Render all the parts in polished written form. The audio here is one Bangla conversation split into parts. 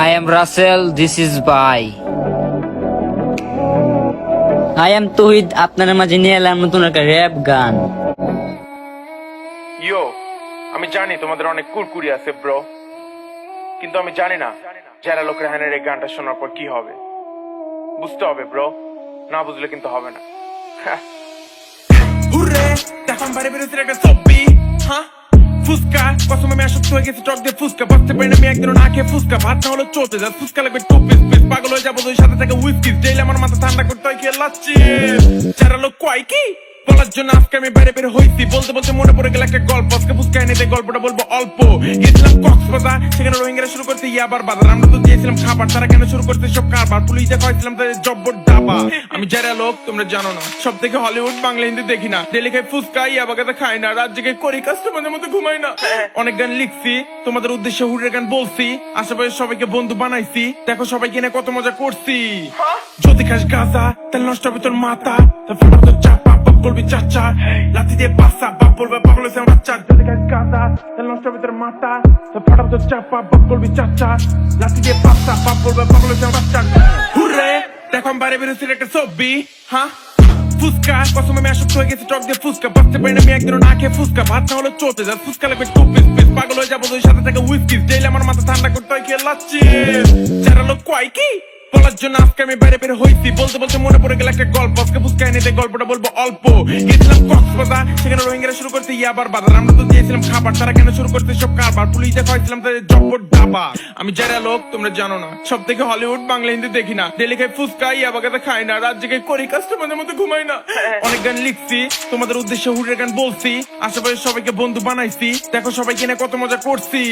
I am Russell, this is Bai. I am Tuhid, আপনার মাঝে নিয়ে এলাম নতুন একটা র‍্যাপ গান। ইয়ো, আমি জানি তোমাদের অনেক কুরকুরি আছে ব্রো, কিন্তু আমি জানি না যারা লোক রেহানের এই গানটা শোনার পর কি হবে। বুঝতে হবে ব্রো, না বুঝলে কিন্তু হবে না। হুররে, দেখো আমি বাইরে বেরোচ্ছি একটা ছবি, হ্যাঁ ফুসকা কসম আমি আসক্ত হয়ে গেছি টক দিয়ে ফুসকা, বাঁচতে পারি না আমি একদিনও না খেয়ে ফুসকা, ভাত না হলো চলতে যা ফুসকা লাগবে টু পিস পিস, পাগল হয়ে যাবো দুই সাথে থেকে হুইস্কি, ডেইলি আমার মাথা ঠান্ডা করতে হয় খেয়ে লাচ্ছি। যারা লোক কয় কি বলার জন্য আজকে আমি বাইরে বের হইছি, বলতে বলতে মনে পড়ে গেল একটা গল্প, আজকে ফুসকা এনেতে গল্পটা বলবো অল্প। গেছিলাম কক্সবাজার, সেখানে রোহিঙ্গারা শুরু করতে ইয়াবার বাজার, আমরা তো দিয়েছিলাম খাবার, তারা কেন শুরু করতে সব কারবার, পুলিশ দেখা হয়েছিলাম তাদের জব্বর ডাবা। আমি যারা লোক তোমরা জানো না, সব থেকে হলিউড বাংলা হিন্দি দেখি না, ডেলি খাই ফুসকা ইয়াবাগাতে খাই না, রাত জেগে করি কাস্টমারের মধ্যে ঘুমাই না। অনেক গান লিখছি তোমাদের উদ্দেশ্যে, হুরের গান বলছি, আশেপাশে সবাইকে বন্ধু বানাইছি, দেখো সবাইকে নিয়ে কত মজা করছি। যদি খাস গাঁজা তাহলে নষ্ট হবে তোর মাথা, তোর চাপা বাপ বলবি চাচা, লাথি দিয়ে বাসা বাপ বলবে পাগল হয়েছে বাচ্চা। যদি খাস গাঁজা তাহলে নষ্ট হবে তোর মাথা, ফাটা তোর চাপা বাপ বলবি চাচা, লাথি দিয়ে বাসা বাপ বলবে পাগল হয়েছে বাচ্চা। হুররে, দেখো আমি বাইরে বেরোচ্ছি একটা ছবি, হ্যাঁ ফুসকা কসম আমি আসক্ত হয়ে গেছি টক দিয়ে ফুসকা, বাঁচতে পারি না আমি একদিনও না খেয়ে ফুসকা, ভাত না হলো চলতে যা ফুসকা লাগবে টু পিস পিস, পাগল হয়ে যাবো দুই সাথে থেকে হুইস্কি, ডেইলি আমার মাথা ঠান্ডা করতে হয় খেয়ে লাচ্ছি। যারা লোক কয় কি বলার জন্য আজকে আমি বাইরে বের হইছি, বলতে বলতে মনে পড়ে গেল একটা গল্প, আজকে ফুসকা এনেতে গল্পটা বলবো অল্প। গেছিলাম কক্সবাজার, সেখানে রোহিঙ্গারা শুরু করতে ইয়াবার বাজার, আমরা তো দিয়েছিলাম খাবার, তারা কেন শুরু করতে সব কারবার, পুলিশ দেখা হয়েছিলাম তাদের জব্বর ডাবা। আমি যারা লোক তোমরা জানো না, সব থেকে হলিউড বাংলা হিন্দি দেখি না, ডেলি খাই ফুসকা ইয়াবাগাতে খাই না, রাত জেগে করি কাস্টমারের মধ্যে ঘুমাই না। অনেক গান লিখছি তোমাদের উদ্দেশ্যে, হুরের গান বলছি, আশেপাশে সবাইকে বন্ধু বানাইছি, দেখো সবাইকে নিয়ে কত মজা করছি।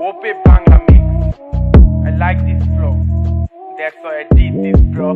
ওপে Bangla mix, I like this flow, that's why I did this bro.